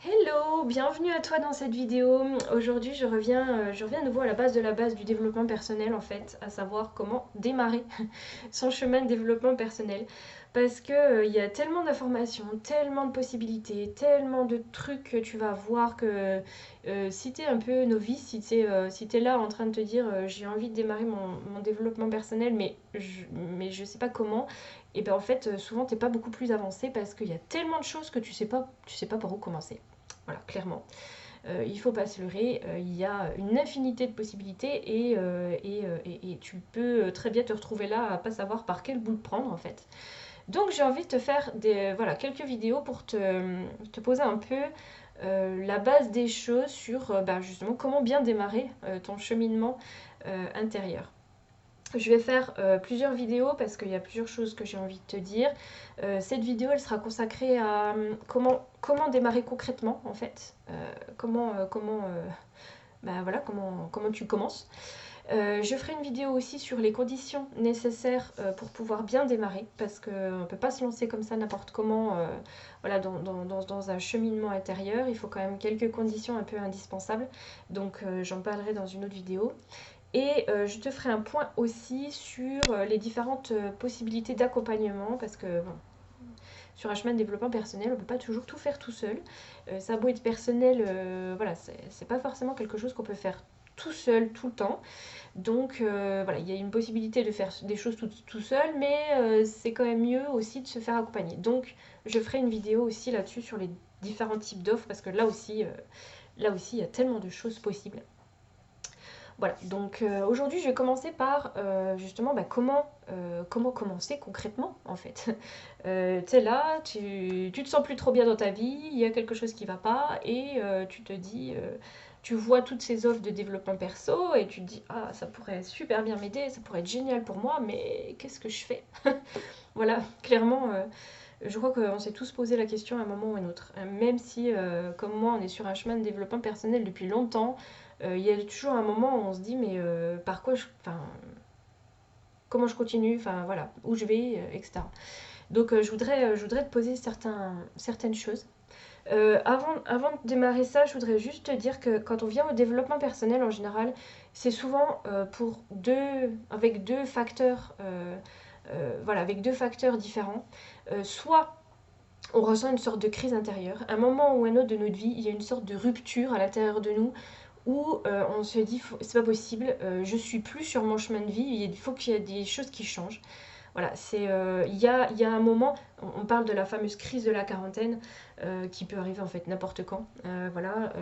Hello, bienvenue à toi dans cette vidéo. Aujourd'hui, je reviens à nouveau à la base de la base du développement personnel en fait, à savoir comment démarrer son chemin de développement personnel. Parce que il y a tellement d'informations, tellement de possibilités, tellement de trucs que tu vas voir que si t'es un peu novice, si t'es là en train de te dire j'ai envie de démarrer mon développement personnel, mais je sais pas comment, et ben en fait souvent t'es pas beaucoup plus avancé parce qu'il y a tellement de choses que tu sais pas par où commencer. Voilà, clairement. Il faut pas se leurrer, il y a une infinité de possibilités et tu peux très bien te retrouver là à pas savoir par quel bout le prendre en fait. Donc j'ai envie de te faire voilà, quelques vidéos pour te poser un peu la base des choses sur justement comment bien démarrer ton cheminement intérieur. Je vais faire plusieurs vidéos parce qu'il y a plusieurs choses que j'ai envie de te dire. Cette vidéo, elle sera consacrée à comment démarrer concrètement, en fait. Voilà, comment tu commences. Je ferai une vidéo aussi sur les conditions nécessaires pour pouvoir bien démarrer, parce qu'on ne peut pas se lancer comme ça n'importe comment voilà, dans un cheminement intérieur. Il faut quand même quelques conditions un peu indispensables. Donc j'en parlerai dans une autre vidéo. Et je te ferai un point aussi sur les différentes possibilités d'accompagnement, parce que bon, sur un chemin de développement personnel, on ne peut pas toujours tout faire tout seul. Ça a beau être personnel, voilà, c'est pas forcément quelque chose qu'on peut faire tout seul, tout le temps. Donc voilà, il y a une possibilité de faire des choses tout seul, mais c'est quand même mieux aussi de se faire accompagner. Donc je ferai une vidéo aussi là-dessus sur les différents types d'offres, parce que là aussi, il y a tellement de choses possibles. Voilà, donc aujourd'hui je vais commencer par justement comment commencer concrètement en fait. Tu sais là, tu te sens plus trop bien dans ta vie, il y a quelque chose qui va pas et tu te dis, tu vois toutes ces offres de développement perso et tu te dis ah ça pourrait super bien m'aider, ça pourrait être génial pour moi, mais qu'est-ce que je fais? Voilà, clairement, je crois qu'on s'est tous posé la question à un moment ou à un autre. Même si, comme moi, on est sur un chemin de développement personnel depuis longtemps, il y a toujours un moment où on se dit, mais par quoi enfin, comment je continue, enfin voilà, où je vais, etc. Donc je voudrais te poser certaines choses. Avant de démarrer ça, je voudrais juste te dire que quand on vient au développement personnel en général, c'est souvent avec deux facteurs, voilà, avec deux facteurs différents. Soit on ressent une sorte de crise intérieure. À un moment ou un autre de notre vie, il y a une sorte de rupture à l'intérieur de nous où on se dit c'est pas possible, je suis plus sur mon chemin de vie, il faut qu'il y ait des choses qui changent. Voilà, il y a un moment, on parle de la fameuse crise de la quarantaine qui peut arriver en fait n'importe quand, voilà,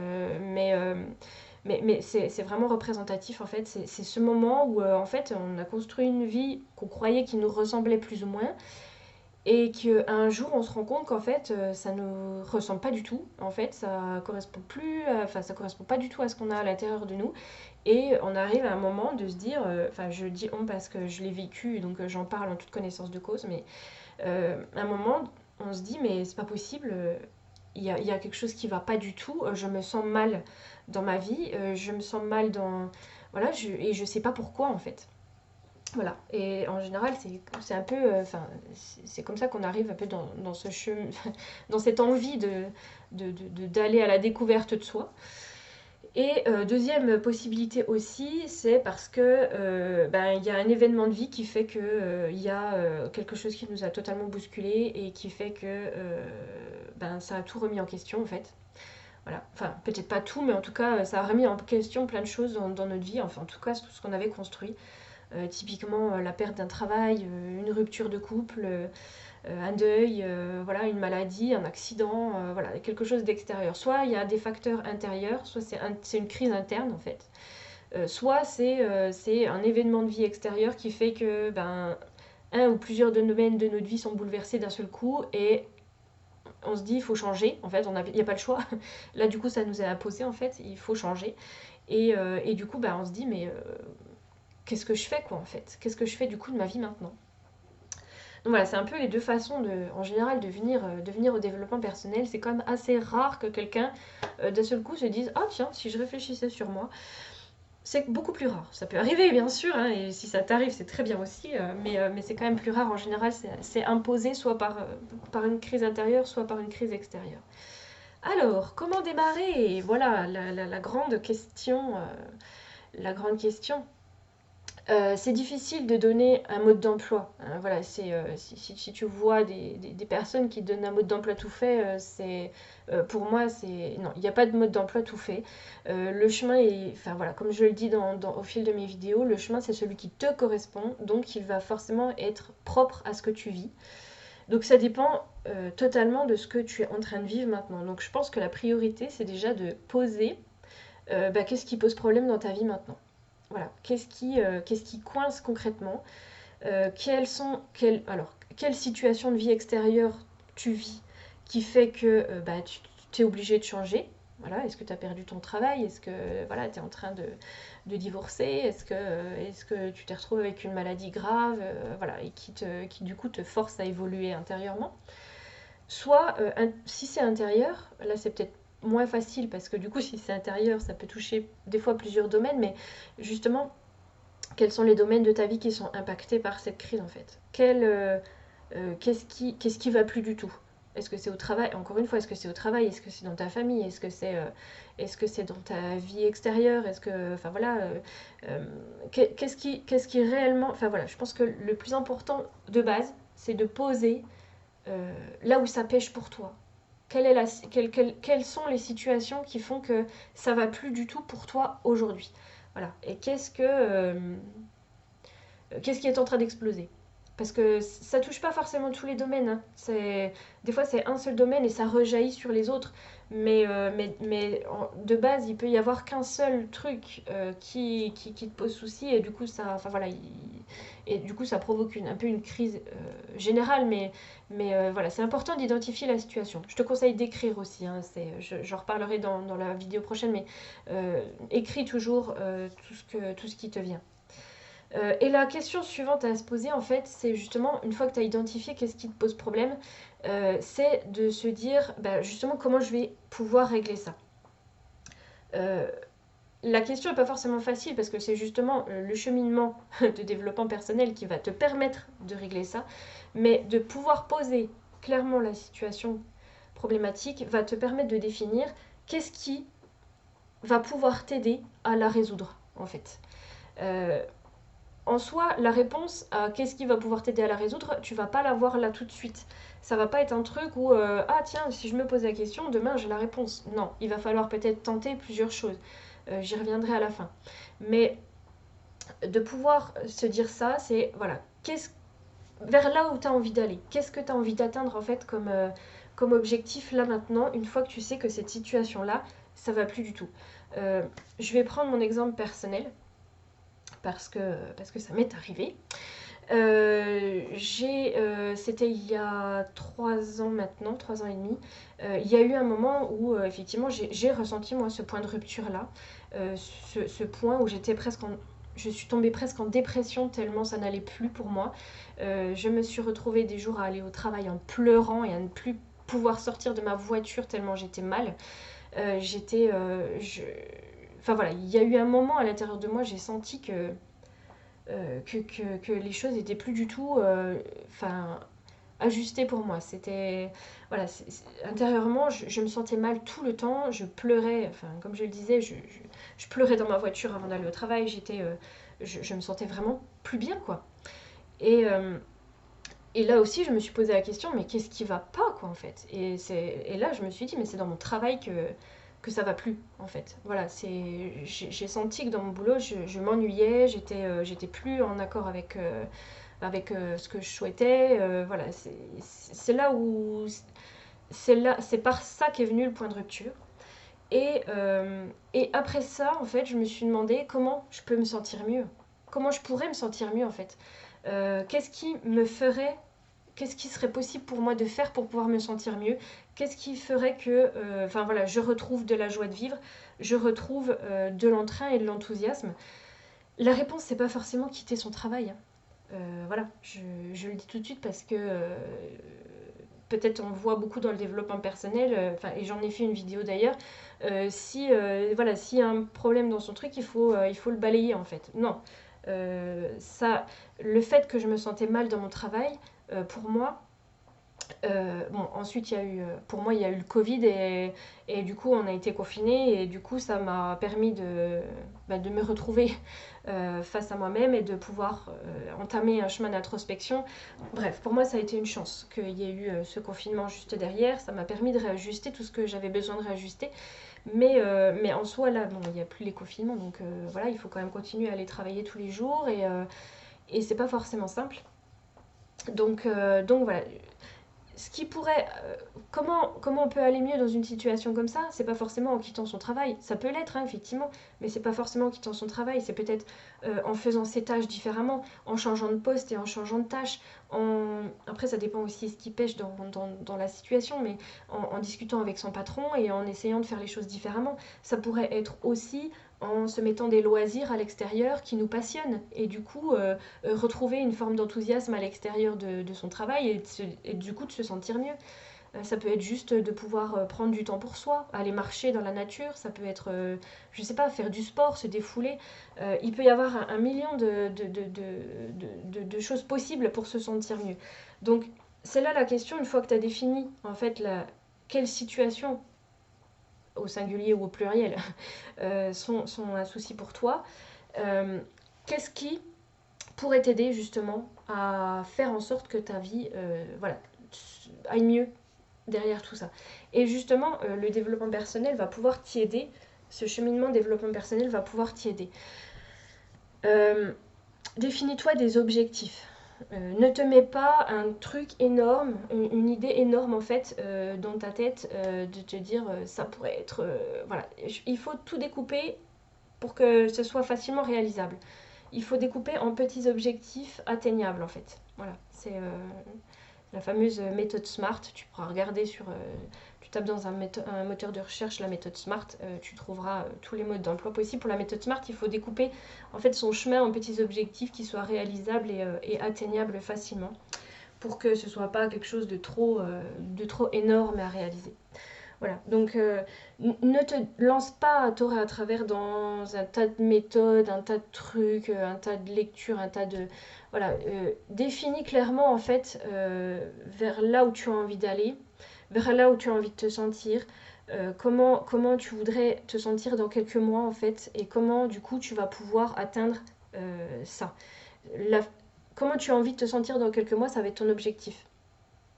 mais c'est vraiment représentatif en fait. C'est ce moment où en fait on a construit une vie qu'on croyait qui nous ressemblait plus ou moins et qu'un jour on se rend compte qu'en fait ça ne ressemble pas du tout, en fait ça correspond plus, enfin ça correspond pas du tout à ce qu'on a à l'intérieur de nous et on arrive à un moment de se dire, enfin je dis on parce que je l'ai vécu donc j'en parle en toute connaissance de cause, mais à un moment on se dit mais c'est pas possible, il y a quelque chose qui va pas du tout, je me sens mal dans ma vie, je me sens mal dans... Voilà, et je sais pas pourquoi en fait. Voilà, et en général, c'est un peu, enfin, c'est comme ça qu'on arrive un peu dans ce chemin, dans cette envie d'aller à la découverte de soi. Et deuxième possibilité aussi, c'est parce que il y a un événement de vie qui fait que il y a quelque chose qui nous a totalement bousculé et qui fait que ça a tout remis en question en fait. Voilà, enfin peut-être pas tout, mais en tout cas ça a remis en question plein de choses dans notre vie, enfin en tout cas tout ce qu'on avait construit. Typiquement la perte d'un travail, une rupture de couple, un deuil, voilà, une maladie, un accident, voilà, quelque chose d'extérieur. Soit il y a des facteurs intérieurs, soit c'est une crise interne en fait. Soit c'est un événement de vie extérieur qui fait que un ou plusieurs domaines de notre vie sont bouleversés d'un seul coup et on se dit il faut changer. En fait, il n'y a pas le choix. Là du coup ça nous est imposé en fait, il faut changer. Et du coup on se dit mais qu'est-ce que je fais quoi en fait? Qu'est-ce que je fais du coup de ma vie maintenant? Donc voilà, c'est un peu les deux façons en général de venir au développement personnel. C'est quand même assez rare que quelqu'un d'un seul coup se dise ah tiens si je réfléchissais sur moi. C'est beaucoup plus rare. Ça peut arriver bien sûr, hein, et si ça t'arrive c'est très bien aussi, mais c'est quand même plus rare. En général c'est imposé soit par une crise intérieure, soit par une crise extérieure. Alors, comment démarrer? Voilà la grande question. La grande question. C'est difficile de donner un mode d'emploi, hein. Voilà, si tu vois des personnes qui donnent un mode d'emploi tout fait, pour moi, non, il n'y a pas de mode d'emploi tout fait. Le chemin est, enfin voilà, comme je le dis au fil de mes vidéos, le chemin c'est celui qui te correspond, donc il va forcément être propre à ce que tu vis. Donc ça dépend totalement de ce que tu es en train de vivre maintenant. Donc je pense que la priorité c'est déjà de poser qu'est-ce qui pose problème dans ta vie maintenant. Voilà, qu'est-ce qui coince concrètement, quelle situation de vie extérieure tu vis qui fait que tu es obligé de changer. Voilà, est-ce que tu as perdu ton travail? Est-ce que voilà, tu es en train de divorcer? Est-ce que tu t'es retrouvé avec une maladie grave, voilà, et qui du coup te force à évoluer intérieurement? Soit, si c'est intérieur, là c'est peut-être moins facile parce que du coup, si c'est intérieur, ça peut toucher des fois plusieurs domaines, mais justement, quels sont les domaines de ta vie qui sont impactés par cette crise en fait? Qu'est-ce qui va plus du tout? Est-ce que c'est au travail? Encore une fois, est-ce que c'est au travail? Est-ce que c'est dans ta famille? Est-ce que c'est dans ta vie extérieure? Est-ce que, enfin voilà, qu'est-ce qui réellement, enfin voilà, je pense que le plus important de base, c'est de poser là où ça pêche pour toi. Quelles sont les situations qui font que ça va plus du tout pour toi aujourd'hui? Voilà. Et qu'est-ce qui est en train d'exploser? Parce que ça touche pas forcément tous les domaines, hein. Des fois, c'est un seul domaine et ça rejaillit sur les autres. De base, il peut y avoir qu'un seul truc qui te pose souci et du coup, enfin, voilà, et du coup, ça provoque un peu une crise générale. Voilà, c'est important d'identifier la situation. Je te conseille d'écrire aussi, hein, j'en reparlerai dans la vidéo prochaine, mais écris toujours tout ce qui te vient. Et la question suivante à se poser, en fait, c'est justement, une fois que tu as identifié qu'est-ce qui te pose problème, c'est de se dire, justement, comment je vais pouvoir régler ça. La question n'est pas forcément facile parce que c'est justement le cheminement de développement personnel qui va te permettre de régler ça, mais de pouvoir poser clairement la situation problématique va te permettre de définir qu'est-ce qui va pouvoir t'aider à la résoudre, en fait. En soi, la réponse à qu'est-ce qui va pouvoir t'aider à la résoudre, tu vas pas l'avoir là tout de suite. Ça va pas être un truc où ah tiens, si je me pose la question, demain j'ai la réponse. Non, il va falloir peut-être tenter plusieurs choses. J'y reviendrai à la fin. Mais de pouvoir se dire ça, c'est voilà, vers là où tu as envie d'aller. Qu'est-ce que tu as envie d'atteindre en fait comme objectif là maintenant, une fois que tu sais que cette situation-là, ça va plus du tout. Je vais prendre mon exemple personnel parce que ça m'est arrivé. C'était il y a 3 ans maintenant, 3 ans et demi. Il y a eu un moment où effectivement j'ai ressenti moi ce point de rupture là, ce point où je suis tombée presque en dépression tellement ça n'allait plus pour moi. Je me suis retrouvée des jours à aller au travail en pleurant et à ne plus pouvoir sortir de ma voiture tellement j'étais mal. Enfin voilà, il y a eu un moment à l'intérieur de moi, j'ai senti que les choses n'étaient plus du tout ajustées pour moi. C'était. Voilà, intérieurement, je me sentais mal tout le temps. Je pleurais, enfin, comme je le disais, je pleurais dans ma voiture avant d'aller au travail. Je me sentais vraiment plus bien, quoi. Et, euh, et là aussi, je me suis posé la question, mais qu'est-ce qui va pas, quoi, en fait? Et là, je me suis dit, mais c'est dans mon travail que ça va plus, en fait. Voilà, j'ai senti que dans mon boulot, je m'ennuyais, j'étais plus en accord avec ce que je souhaitais. Voilà, c'est là où. C'est par ça qu'est venu le point de rupture. Et après ça, en fait, je me suis demandé comment je peux me sentir mieux. Comment je pourrais me sentir mieux, en fait. Qu'est-ce qui me ferait qu'est-ce qui serait possible pour moi de faire pour pouvoir me sentir mieux? Qu'est-ce qui ferait que enfin voilà, je retrouve de la joie de vivre, je retrouve de l'entrain et de l'enthousiasme? La réponse, c'est pas forcément quitter son travail, hein. Voilà, je le dis tout de suite parce que peut-être on le voit beaucoup dans le développement personnel, et j'en ai fait une vidéo d'ailleurs. Voilà, s'il y a un problème dans son truc, il faut le balayer en fait. Non, le fait que je me sentais mal dans mon travail, pour moi, Bon, ensuite, il y a eu, pour moi, il y a eu le Covid et du coup, on a été confinés et du coup, ça m'a permis de me retrouver face à moi-même et de pouvoir entamer un chemin d'introspection. Bref, pour moi, ça a été une chance qu'il y ait eu ce confinement juste derrière. Ça m'a permis de réajuster tout ce que j'avais besoin de réajuster. Mais en soi, là, bon, il n'y a plus les confinements, donc voilà, il faut quand même continuer à aller travailler tous les jours et c'est pas forcément simple. Donc voilà, ce qui pourrait. Comment on peut aller mieux dans une situation comme ça? C'est pas forcément en quittant son travail. Ça peut l'être, hein, effectivement, mais c'est pas forcément en quittant son travail. C'est peut-être en faisant ses tâches différemment, en changeant de poste et en changeant de tâche. Après, ça dépend aussi ce qui pêche dans la situation, mais en discutant avec son patron et en essayant de faire les choses différemment. Ça pourrait être aussi en se mettant des loisirs à l'extérieur qui nous passionnent et du coup retrouver une forme d'enthousiasme à l'extérieur de son travail et du coup de se sentir mieux. Ça peut être juste de pouvoir prendre du temps pour soi, aller marcher dans la nature, ça peut être, je sais pas, faire du sport, se défouler. Il peut y avoir un million de choses possibles pour se sentir mieux. Donc c'est là la question, une fois que tu as défini en fait quelle situation, au singulier ou au pluriel, sont un souci pour toi, qu'est-ce qui pourrait t'aider justement à faire en sorte que ta vie voilà, aille mieux derrière tout ça. Et justement, le développement personnel va pouvoir t'y aider. Ce cheminement de développement personnel va pouvoir t'y aider. Euh, Définis-toi des objectifs. Ne te mets pas un truc énorme, une idée énorme en fait dans ta tête de te dire ça pourrait être... voilà, il faut tout découper pour que ce soit facilement réalisable. Il faut découper en petits objectifs atteignables en fait. Voilà, c'est la fameuse méthode SMART. Tu pourras regarder tu tapes dans un moteur de recherche la méthode SMART, tu trouveras tous les modes d'emploi possibles. Pour la méthode SMART, il faut découper en fait son chemin en petits objectifs qui soient réalisables et atteignables facilement pour que ce soit pas quelque chose de trop énorme à réaliser. Voilà, donc ne te lance pas à tort et à travers dans un tas de méthodes, un tas de trucs, un tas de lectures, un tas de... Voilà, définis clairement en fait vers là où tu as envie d'aller, vers là où tu as envie de te sentir, comment tu voudrais te sentir dans quelques mois en fait, et comment du coup tu vas pouvoir atteindre ça. La- Comment tu as envie de te sentir dans quelques mois, ça va être ton objectif.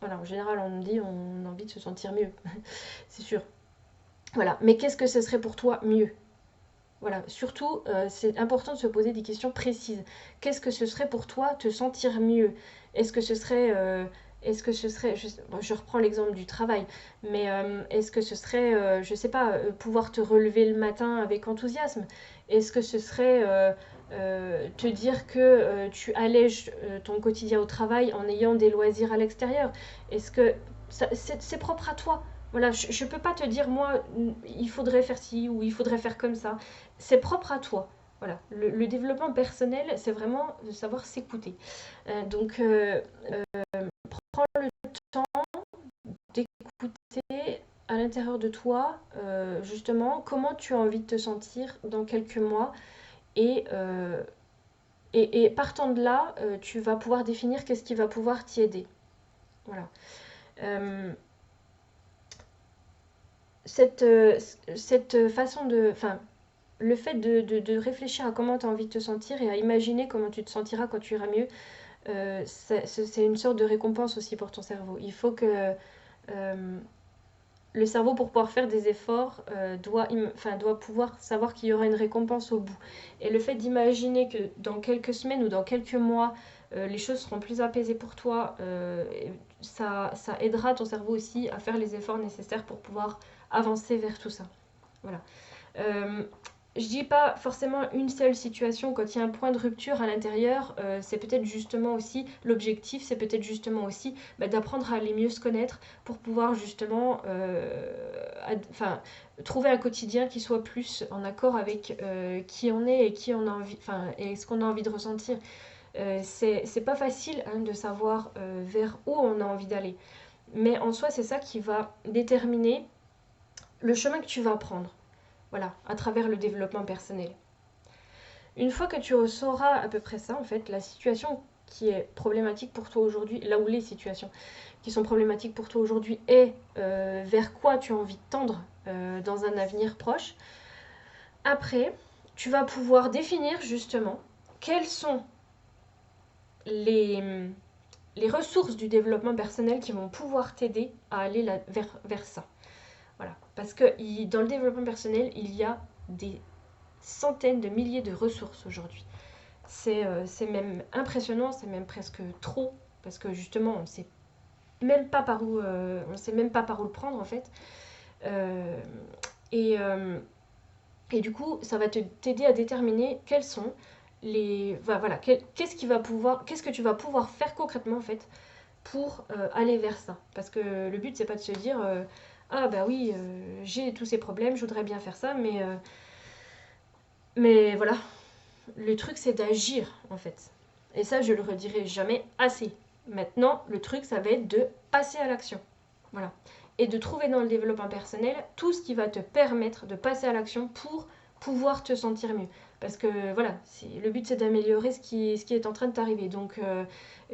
Voilà, en général on me dit on a envie de se sentir mieux, c'est sûr. Voilà, mais qu'est-ce que ce serait pour toi mieux? Voilà, surtout, c'est important de se poser des questions précises. Qu'est-ce que ce serait pour toi te sentir mieux? Est-ce que ce serait, bon, je reprends l'exemple du travail, mais est-ce que ce serait, je sais pas, pouvoir te relever le matin avec enthousiasme? Est-ce que ce serait te dire que tu allèges ton quotidien au travail en ayant des loisirs à l'extérieur? Est-ce que c'est propre à toi? Voilà, je peux pas te dire, moi, il faudrait faire ci ou il faudrait faire comme ça. C'est propre à toi. Voilà, le développement personnel, c'est vraiment de savoir s'écouter. Prends le temps d'écouter à l'intérieur de toi, justement, comment tu as envie de te sentir dans quelques mois. Et, euh, et partant de là, tu vas pouvoir définir qu'est-ce qui va pouvoir t'y aider. Voilà. Euh, cette, euh, cette façon de... Enfin, le fait de réfléchir à comment tu as envie de te sentir et à imaginer comment tu te sentiras quand tu iras mieux, c'est une sorte de récompense aussi pour ton cerveau. Il faut que le cerveau, pour pouvoir faire des efforts, doit pouvoir savoir qu'il y aura une récompense au bout. Et le fait d'imaginer que dans quelques semaines ou dans quelques mois, les choses seront plus apaisées pour toi, ça aidera ton cerveau aussi à faire les efforts nécessaires pour pouvoir avancer vers tout ça. Voilà. Euh, je dis pas forcément une seule situation, quand il y a un point de rupture à l'intérieur, c'est peut-être justement aussi l'objectif, c'est peut-être justement aussi d'apprendre à aller mieux se connaître pour pouvoir justement trouver un quotidien qui soit plus en accord avec qui on est et qui on a envie, et ce qu'on a envie de ressentir. C'est pas facile hein, de savoir vers où on a envie d'aller, mais en soi c'est ça qui va déterminer le chemin que tu vas prendre. Voilà, à travers le développement personnel. Une fois que tu sauras à peu près ça, en fait, la situation qui est problématique pour toi aujourd'hui, là où les situations qui sont problématiques pour toi aujourd'hui et vers quoi tu as envie de tendre dans un avenir proche. Après, tu vas pouvoir définir justement quelles sont les, les ressources du développement personnel qui vont pouvoir t'aider à aller vers ça. Voilà. Parce que dans le développement personnel, il y a des centaines de milliers de ressources aujourd'hui. C'est même impressionnant, c'est même presque trop, parce que justement, on sait même pas par où, on sait même pas par où le prendre en fait. Euh, et, euh, et du coup, ça va t'aider à déterminer quels sont les, voilà, qu'est-ce que tu vas pouvoir faire concrètement en fait pour aller vers ça. Parce que le but c'est pas de se dire ah bah oui, j'ai tous ces problèmes, je voudrais bien faire ça, mais voilà, le truc c'est d'agir en fait. Et ça je le redirai jamais assez. Maintenant, le truc ça va être de passer à l'action. Voilà. Et de trouver dans le développement personnel tout ce qui va te permettre de passer à l'action pour pouvoir te sentir mieux. Parce que voilà, le but c'est d'améliorer ce qui est en train de t'arriver. Donc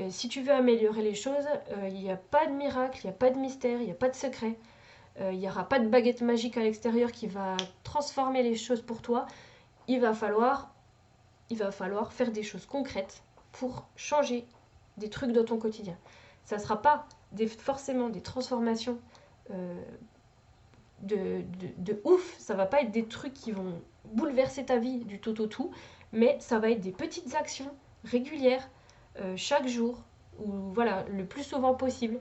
si tu veux améliorer les choses, il n'y a pas de miracle, il n'y a pas de mystère, il n'y a pas de secret. Il n'y aura pas de baguette magique à l'extérieur qui va transformer les choses pour toi. Il va falloir faire des choses concrètes pour changer des trucs dans ton quotidien. Ça ne sera pas forcément des transformations euh, de ouf, ça va pas être des trucs qui vont bouleverser ta vie du tout au tout, mais ça va être des petites actions régulières chaque jour, ou voilà, le plus souvent possible.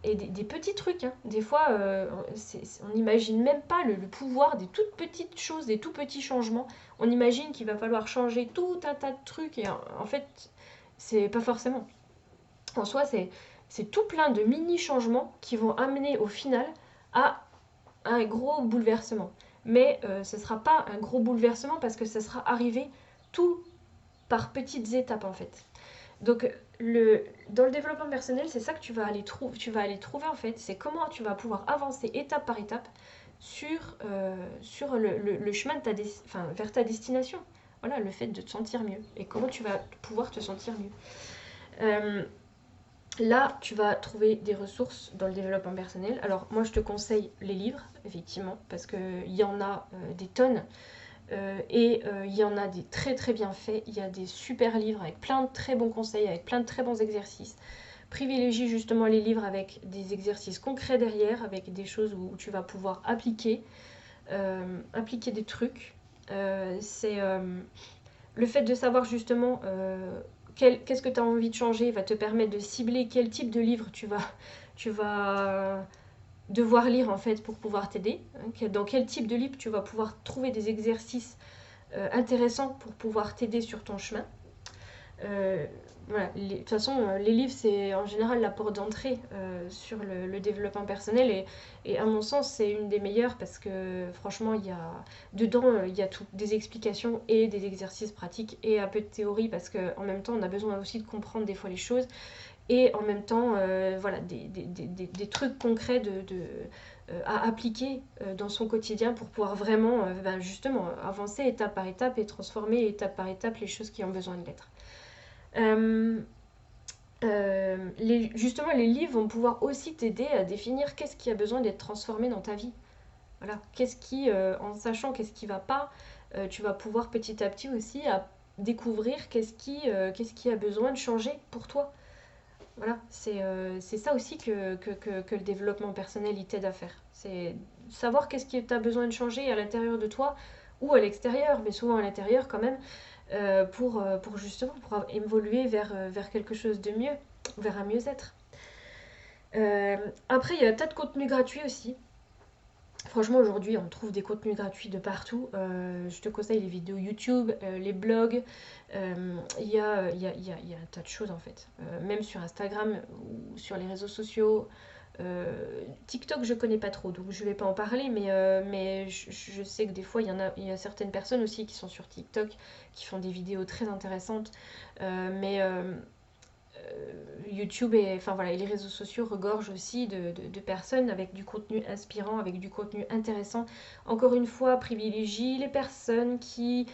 Et des petits trucs, hein. Des fois, on n'imagine même pas le pouvoir des toutes petites choses, des tout petits changements. On imagine qu'il va falloir changer tout un tas de trucs, et en fait, c'est pas forcément. En soi, c'est tout plein de mini-changements qui vont amener au final à un gros bouleversement. Mais ce ne sera pas un gros bouleversement parce que ça sera arrivé tout par petites étapes en fait. Donc dans le développement personnel, c'est ça que tu vas aller trouver en fait, c'est comment tu vas pouvoir avancer étape par étape sur le chemin de vers ta destination. Voilà, le fait de te sentir mieux et comment tu vas pouvoir te sentir mieux. Là, tu vas trouver des ressources dans le développement personnel. Alors, moi, je te conseille les livres, effectivement, parce qu'il y en a des tonnes. Et il y en a des très très bien faits. Il y a des super livres avec plein de très bons conseils, avec plein de très bons exercices. Privilégie justement les livres avec des exercices concrets derrière, avec des choses où tu vas pouvoir appliquer des trucs. C'est le fait de savoir justement qu'est-ce que tu as envie de changer va te permettre de cibler quel type de livre tu vas devoir lire en fait pour pouvoir t'aider. Dans quel type de livre tu vas pouvoir trouver des exercices intéressants pour pouvoir t'aider sur ton chemin. Voilà, de toute façon, les livres, c'est en général la porte d'entrée sur le développement personnel et à mon sens, c'est une des meilleures parce que franchement, dedans, il y a tout, des explications et des exercices pratiques et un peu de théorie parce qu'en même temps, on a besoin aussi de comprendre des fois les choses et en même temps, voilà, des trucs concrets à appliquer dans son quotidien pour pouvoir vraiment, justement, avancer étape par étape et transformer étape par étape les choses qui ont besoin de l'être. Justement, les livres vont pouvoir aussi t'aider à définir qu'est-ce qui a besoin d'être transformé dans ta vie. Voilà, en sachant qu'est-ce qui va pas, tu vas pouvoir petit à petit aussi à découvrir qu'est-ce qui a besoin de changer pour toi. Voilà, c'est ça aussi que le développement personnel il t'aide à faire. C'est savoir qu'est-ce que tu as besoin de changer à l'intérieur de toi ou à l'extérieur, mais souvent à l'intérieur quand même, pour justement pour évoluer vers quelque chose de mieux, vers un mieux-être. Après, il y a un tas de contenus gratuits aussi. Franchement, aujourd'hui, on trouve des contenus gratuits de partout. Je te conseille les vidéos YouTube, les blogs. Il y a un tas de choses en fait. Même sur Instagram ou sur les réseaux sociaux. TikTok, je connais pas trop, donc je vais pas en parler, mais je sais que des fois, il y a certaines personnes aussi qui sont sur TikTok, qui font des vidéos très intéressantes. Mais YouTube enfin voilà, et les réseaux sociaux regorgent aussi de personnes avec du contenu inspirant, avec du contenu intéressant. Encore une fois, privilégie les personnes qui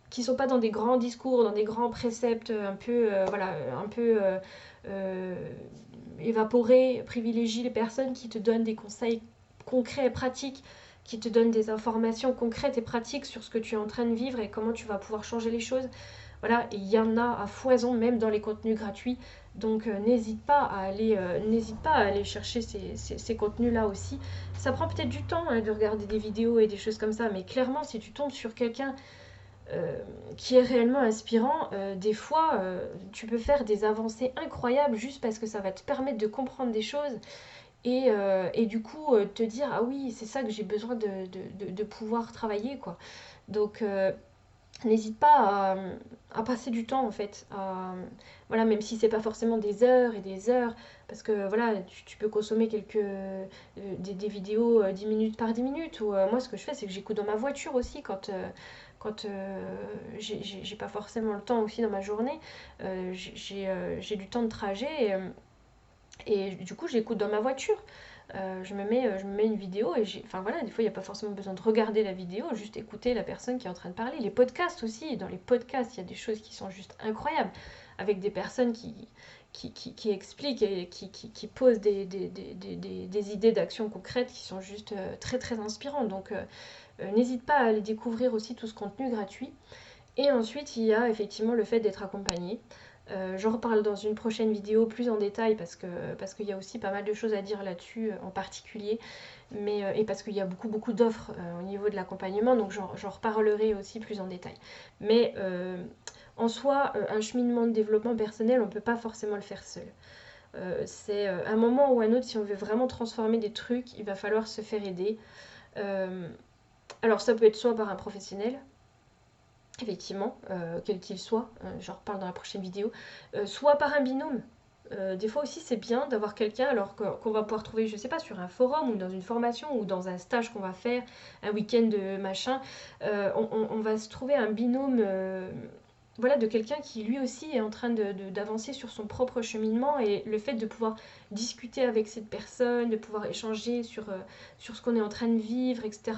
qui sont pas dans des grands discours, dans des grands préceptes un peu, voilà, un peu évaporés. Privilégie les personnes qui te donnent des conseils concrets et pratiques, qui te donnent des informations concrètes et pratiques sur ce que tu es en train de vivre et comment tu vas pouvoir changer les choses. Voilà, il y en a à foison, même dans les contenus gratuits. Donc n'hésite pas à aller chercher ces contenus-là aussi. Ça prend peut-être du temps hein, de regarder des vidéos et des choses comme ça, mais clairement, si tu tombes sur quelqu'un euh, qui est réellement inspirant, des fois, tu peux faire des avancées incroyables juste parce que ça va te permettre de comprendre des choses et du coup te dire ah oui, c'est ça que j'ai besoin de pouvoir travailler, quoi. Donc, n'hésite pas à passer du temps en fait, voilà, même si c'est pas forcément des heures et des heures, parce que voilà, tu peux consommer des vidéos 10 minutes par 10 minutes, ou moi ce que je fais c'est que j'écoute dans ma voiture aussi quand j'ai pas forcément le temps aussi dans ma journée, j'ai du temps de trajet et du coup j'écoute dans ma voiture. Je me mets une vidéo et enfin voilà, des fois il n'y a pas forcément besoin de regarder la vidéo, juste écouter la personne qui est en train de parler. Les podcasts aussi, dans les podcasts il y a des choses qui sont juste incroyables, avec des personnes qui expliquent et qui posent des idées d'action concrètes qui sont juste très très inspirantes. Donc n'hésite pas à aller découvrir aussi tout ce contenu gratuit. Et ensuite, il y a effectivement le fait d'être accompagné. J'en reparle dans une prochaine vidéo plus en détail parce qu'il y a aussi pas mal de choses à dire là-dessus en particulier, et parce qu'il y a beaucoup d'offres au niveau de l'accompagnement, donc j'en reparlerai aussi plus en détail. Mais en soi, un cheminement de développement personnel, on ne peut pas forcément le faire seul. C'est un moment ou un autre, si on veut vraiment transformer des trucs, il va falloir se faire aider. Euh, alors ça peut être soit par un professionnel, effectivement, quel qu'il soit, j'en reparle dans la prochaine vidéo, soit par un binôme. Des fois aussi c'est bien d'avoir quelqu'un alors qu'on va pouvoir trouver, je sais pas, sur un forum ou dans une formation ou dans un stage qu'on va faire, un week-end de machin, on va se trouver un binôme voilà, de quelqu'un qui lui aussi est en train d'avancer sur son propre cheminement, et le fait de pouvoir discuter avec cette personne, de pouvoir échanger sur ce qu'on est en train de vivre, etc.,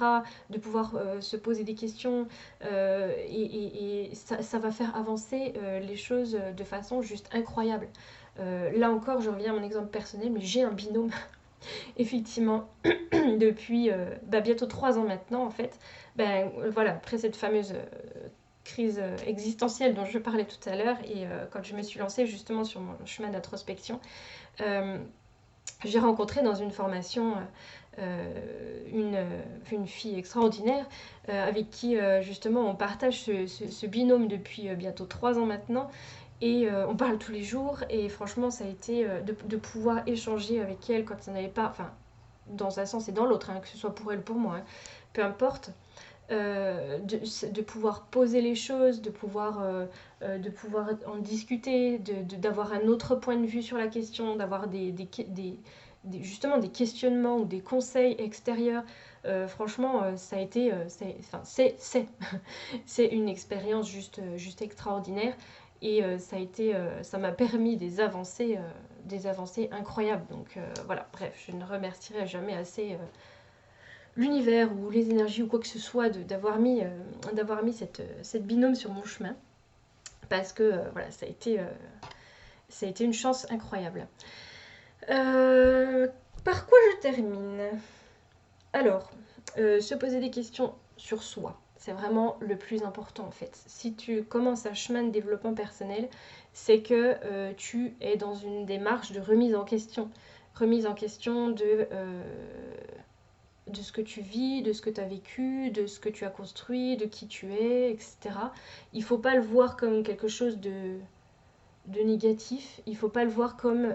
de pouvoir se poser des questions, et ça va faire avancer les choses de façon juste incroyable. Là encore, je reviens à mon exemple personnel, mais j'ai un binôme, effectivement, depuis bientôt 3 ans maintenant, en fait. Ben voilà, après cette fameuse crise existentielle dont je parlais tout à l'heure, et quand je me suis lancée justement sur mon chemin d'introspection, euh, j'ai rencontré dans une formation une fille extraordinaire avec qui justement on partage ce binôme depuis bientôt 3 ans maintenant, et on parle tous les jours, et franchement ça a été de pouvoir échanger avec elle quand ça n'allait pas, enfin dans un sens et dans l'autre, hein, que ce soit pour elle ou pour moi, hein, peu importe, de pouvoir poser les choses, de pouvoir en discuter, d'avoir un autre point de vue sur la question, d'avoir justement des questionnements ou des conseils extérieurs. Franchement, ça a été, enfin, c'est une expérience juste extraordinaire, et ça m'a permis des avancées incroyables. Donc voilà, bref, je ne remercierai jamais assez l'univers ou les énergies ou quoi que ce soit d'avoir mis cette binôme sur mon chemin, parce que voilà, ça a été une chance incroyable. Euh, Par quoi je termine? Alors, se poser des questions sur soi, c'est vraiment le plus important en fait. Si tu commences un chemin de développement personnel, c'est que tu es dans une démarche de remise en question. Remise en question de ce que tu vis, de ce que tu as vécu, de ce que tu as construit, de qui tu es, etc. Il ne faut pas le voir comme quelque chose de négatif, il ne faut pas le voir comme,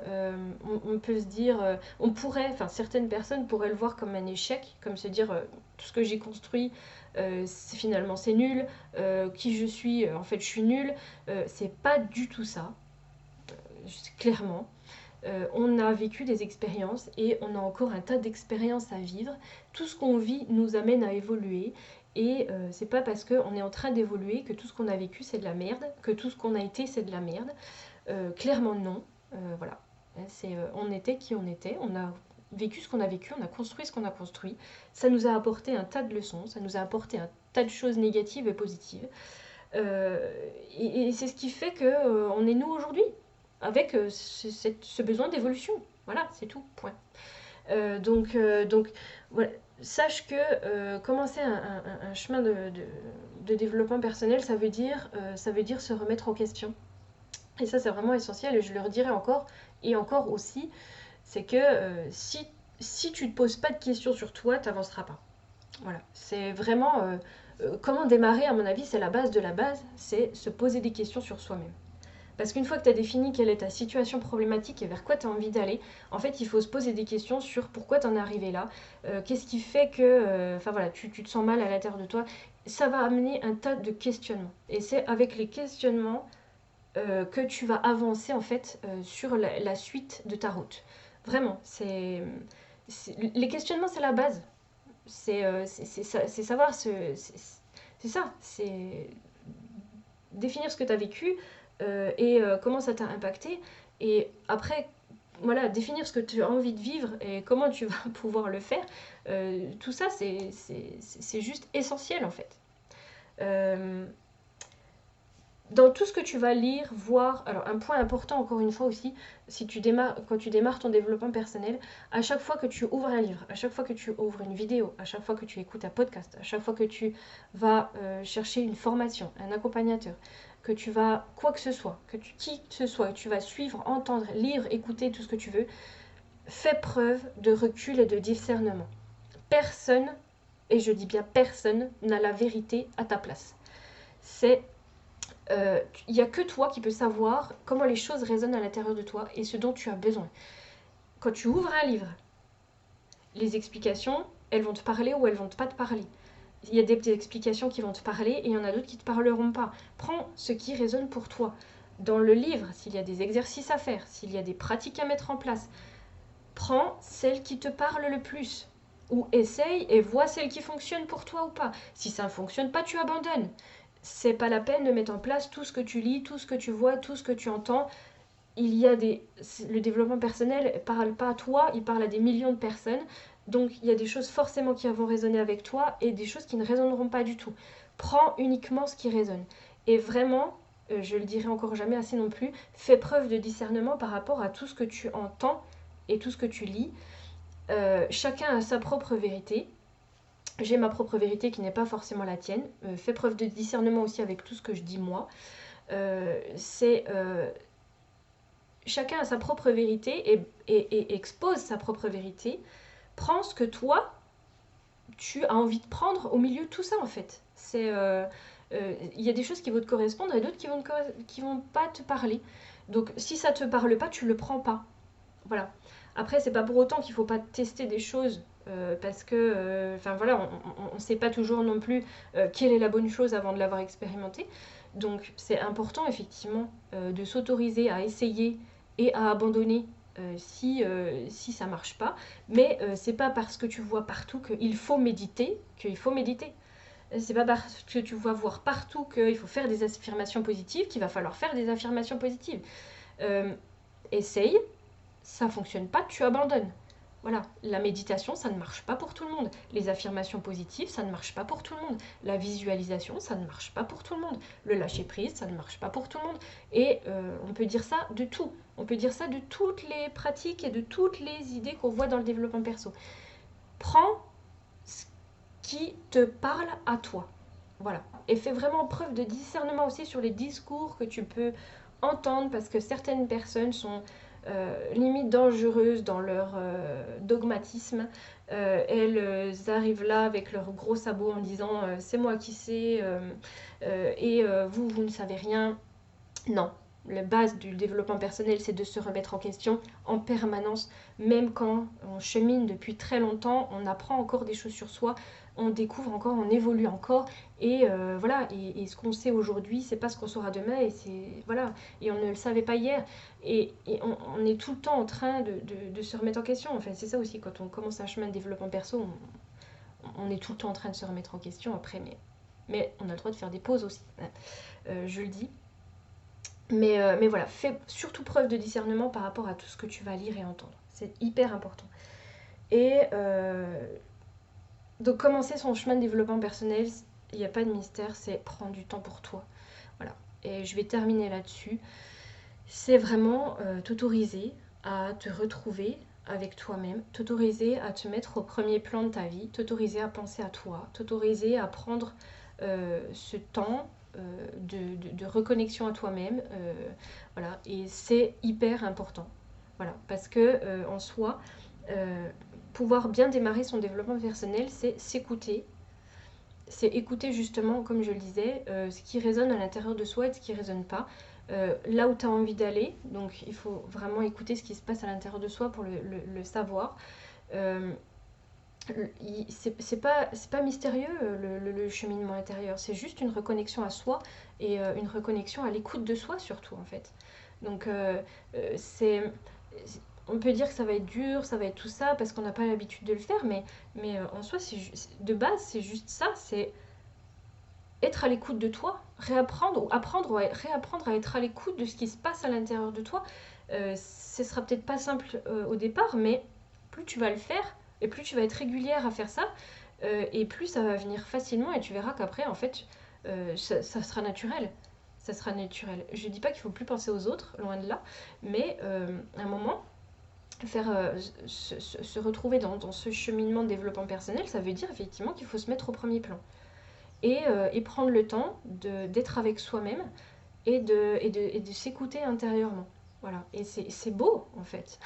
on peut se dire, on pourrait, enfin certaines personnes pourraient le voir comme un échec, comme se dire tout ce que j'ai construit, finalement c'est nul, qui je suis, en fait je suis nul, c'est pas du tout ça, clairement. On a vécu des expériences et on a encore un tas d'expériences à vivre. Tout ce qu'on vit nous amène à évoluer, et c'est pas parce qu'on est en train d'évoluer que tout ce qu'on a vécu c'est de la merde, que tout ce qu'on a été c'est de la merde. Clairement non. Voilà. On était qui on était, on a vécu ce qu'on a vécu, on a construit ce qu'on a construit. Ça nous a apporté un tas de leçons, ça nous a apporté un tas de choses négatives et positives. Euh, et c'est ce qui fait que on est nous aujourd'hui, avec ce besoin d'évolution. Voilà, c'est tout, point. Donc voilà, sache que commencer un chemin de développement personnel, ça veut dire se remettre en question. Et ça, c'est vraiment essentiel, et je le redirai encore, et encore aussi, c'est que si tu ne te poses pas de questions sur toi, tu n'avanceras pas. Voilà, c'est vraiment comment démarrer, à mon avis, c'est la base de la base, c'est se poser des questions sur soi-même. Parce qu'une fois que tu as défini quelle est ta situation problématique et vers quoi tu as envie d'aller, en fait, il faut se poser des questions sur pourquoi tu en es arrivé là, qu'est-ce qui fait que enfin voilà, tu te sens mal à l'intérieur de toi. Ça va amener un tas de questionnements. Et c'est avec les questionnements que tu vas avancer en fait sur la suite de ta route. Vraiment, les questionnements, c'est la base. C'est savoir, c'est ça, c'est définir ce que tu as vécu et comment ça t'a impacté. Et après, voilà, définir ce que tu as envie de vivre et comment tu vas pouvoir le faire. Tout ça, c'est juste essentiel en fait. Euh, dans tout ce que tu vas lire, voir, alors un point important encore une fois aussi, si tu démarres, quand tu démarres ton développement personnel, à chaque fois que tu ouvres un livre, à chaque fois que tu ouvres une vidéo, à chaque fois que tu écoutes un podcast, à chaque fois que tu vas chercher une formation, un accompagnateur, que tu vas, quoi que ce soit, qui que ce soit, que tu vas suivre, entendre, lire, écouter, tout ce que tu veux, fais preuve de recul et de discernement. Personne, et je dis bien personne, n'a la vérité à ta place. C'est il n'y a que toi qui peux savoir comment les choses résonnent à l'intérieur de toi et ce dont tu as besoin. Quand tu ouvres un livre, les explications, elles vont te parler ou elles vont pas te parler. Il y a des explications qui vont te parler et il y en a d'autres qui ne te parleront pas. Prends ce qui résonne pour toi. Dans le livre, s'il y a des exercices à faire, s'il y a des pratiques à mettre en place, prends celle qui te parle le plus. Ou essaye et vois celle qui fonctionne pour toi ou pas. Si ça ne fonctionne pas, tu abandonnes. C'est pas la peine de mettre en place tout ce que tu lis, tout ce que tu vois, tout ce que tu entends. Il y a des Le développement personnel ne parle pas à toi, il parle à des millions de personnes. Donc il y a des choses forcément qui vont résonner avec toi et des choses qui ne résonneront pas du tout. Prends uniquement ce qui résonne. Et vraiment, je le dirai encore jamais assez non plus, fais preuve de discernement par rapport à tout ce que tu entends et tout ce que tu lis. Chacun a sa propre vérité. J'ai ma propre vérité qui n'est pas forcément la tienne. Fais preuve de discernement aussi avec tout ce que je dis moi. C'est Chacun a sa propre vérité et expose sa propre vérité. Prends ce que toi, tu as envie de prendre au milieu de tout ça en fait. Il y a des choses qui vont te correspondre et d'autres qui vont pas te parler. Donc si ça te parle pas, tu le prends pas. Voilà. Après, c'est pas pour autant qu'il faut pas tester des choses parce que, enfin voilà, on sait pas toujours non plus quelle est la bonne chose avant de l'avoir expérimenté. Donc c'est important effectivement de s'autoriser à essayer et à abandonner si ça marche pas. Mais c'est pas parce que tu vois partout qu'il faut méditer. C'est pas parce que tu vois voir partout qu'il faut faire des affirmations positives qu'il va falloir faire des affirmations positives. Euh, Essaye, ça fonctionne pas, tu abandonnes. Voilà, la méditation, ça ne marche pas pour tout le monde. Les affirmations positives, ça ne marche pas pour tout le monde. La visualisation, ça ne marche pas pour tout le monde. Le lâcher-prise, ça ne marche pas pour tout le monde. Et on peut dire ça de tout. On peut dire ça de toutes les pratiques et de toutes les idées qu'on voit dans le développement perso. Prends ce qui te parle à toi. Voilà. Et fais vraiment preuve de discernement aussi sur les discours que tu peux entendre parce que certaines personnes sont limite dangereuses dans leur dogmatisme. Elles arrivent là avec leurs gros sabots en disant c'est moi qui sais et vous ne savez rien. Non, la base du développement personnel, c'est de se remettre en question en permanence. Même quand on chemine depuis très longtemps, on apprend encore des choses sur soi, on découvre encore, on évolue encore. Et voilà, et ce qu'on sait aujourd'hui, c'est pas ce qu'on saura demain. Et voilà, et on ne le savait pas hier. Et on est tout le temps en train de se remettre en question. Enfin, c'est ça aussi, quand on commence un chemin de développement perso, on est tout le temps en train de se remettre en question après. Mais on a le droit de faire des pauses aussi, hein. Je le dis. Mais voilà, fais surtout preuve de discernement par rapport à tout ce que tu vas lire et entendre. C'est hyper important. Et donc commencer son chemin de développement personnel, il n'y a pas de mystère, c'est prendre du temps pour toi. Voilà. Et je vais terminer là-dessus. C'est vraiment t'autoriser à te retrouver avec toi-même, t'autoriser à te mettre au premier plan de ta vie, t'autoriser à penser à toi, t'autoriser à prendre ce temps de reconnexion à toi-même. Voilà, et c'est hyper important. Voilà, parce que en soi, euh, pouvoir bien démarrer son développement personnel, c'est s'écouter. C'est écouter justement, comme je le disais, ce qui résonne à l'intérieur de soi et ce qui ne résonne pas. Là où tu as envie d'aller, donc il faut vraiment écouter ce qui se passe à l'intérieur de soi pour le savoir. Euh, c'est pas mystérieux le cheminement intérieur, c'est juste une reconnexion à soi et une reconnexion à l'écoute de soi surtout en fait. Donc c'est on peut dire que ça va être dur, ça va être tout ça parce qu'on n'a pas l'habitude de le faire, mais en soi de base c'est juste ça, c'est être à l'écoute de toi, réapprendre ou apprendre ou réapprendre à être à l'écoute de ce qui se passe à l'intérieur de toi. Ce sera peut-être pas simple au départ, mais plus tu vas le faire et plus tu vas être régulière à faire ça, et plus ça va venir facilement et tu verras qu'après, en fait, ça sera naturel. Ça sera naturel. Je dis pas qu'il faut plus penser aux autres, loin de là, mais à un moment, faire se retrouver dans ce cheminement de développement personnel, ça veut dire effectivement qu'il faut se mettre au premier plan et prendre le temps d'être avec soi-même et de s'écouter intérieurement. Voilà, et c'est beau en fait.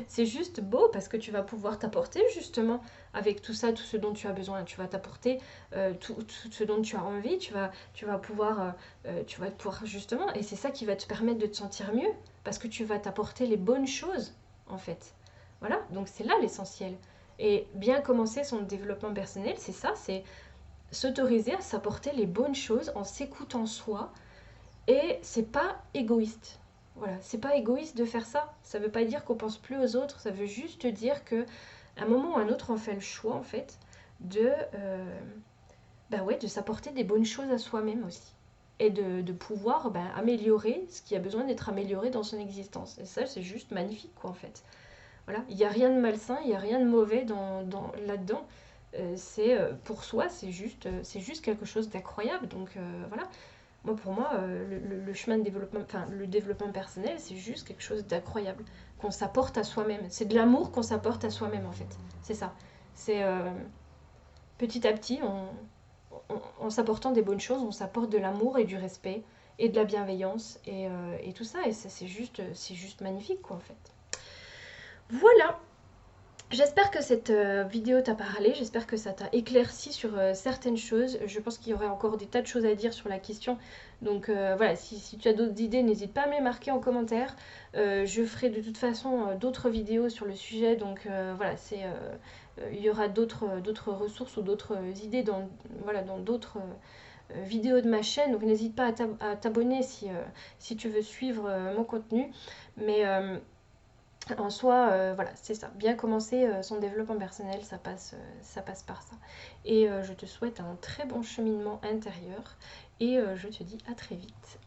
C'est juste beau parce que tu vas pouvoir t'apporter justement avec tout ça, tout ce dont tu as besoin. Tu vas t'apporter tout ce dont tu as envie. Tu vas pouvoir justement, et c'est ça qui va te permettre de te sentir mieux parce que tu vas t'apporter les bonnes choses en fait. Voilà, donc c'est là l'essentiel. Et bien commencer son développement personnel, c'est ça, c'est s'autoriser à s'apporter les bonnes choses en s'écoutant soi et c'est pas égoïste. Voilà, c'est pas égoïste de faire ça. Ça veut pas dire qu'on pense plus aux autres, ça veut juste dire que à un moment ou à un autre on fait le choix en fait de bah ouais, de s'apporter des bonnes choses à soi-même aussi et de pouvoir améliorer ce qui a besoin d'être amélioré dans son existence. Et ça c'est juste magnifique quoi en fait. Voilà, il n'y a rien de malsain, il n'y a rien de mauvais là-dedans. C'est pour soi, c'est juste quelque chose d'incroyable. Donc voilà, pour moi, le chemin de développement, enfin le développement personnel, c'est juste quelque chose d'incroyable qu'on s'apporte à soi-même. C'est de l'amour qu'on s'apporte à soi-même en fait. C'est ça. C'est petit à petit, en s'apportant des bonnes choses, on s'apporte de l'amour et du respect et de la bienveillance et tout ça. Et c'est juste magnifique quoi en fait. Voilà. J'espère que cette vidéo t'a parlé, j'espère que ça t'a éclairci sur certaines choses. Je pense qu'il y aurait encore des tas de choses à dire sur la question. Donc voilà, si tu as d'autres idées, n'hésite pas à me les marquer en commentaire. Je ferai de toute façon d'autres vidéos sur le sujet. Donc voilà, il y aura d'autres ressources ou d'autres idées dans d'autres vidéos de ma chaîne. Donc n'hésite pas à t'abonner si tu veux suivre mon contenu. Mais en soi, voilà, c'est ça. Bien commencer son développement personnel, ça passe par ça. Et je te souhaite un très bon cheminement intérieur et je te dis à très vite.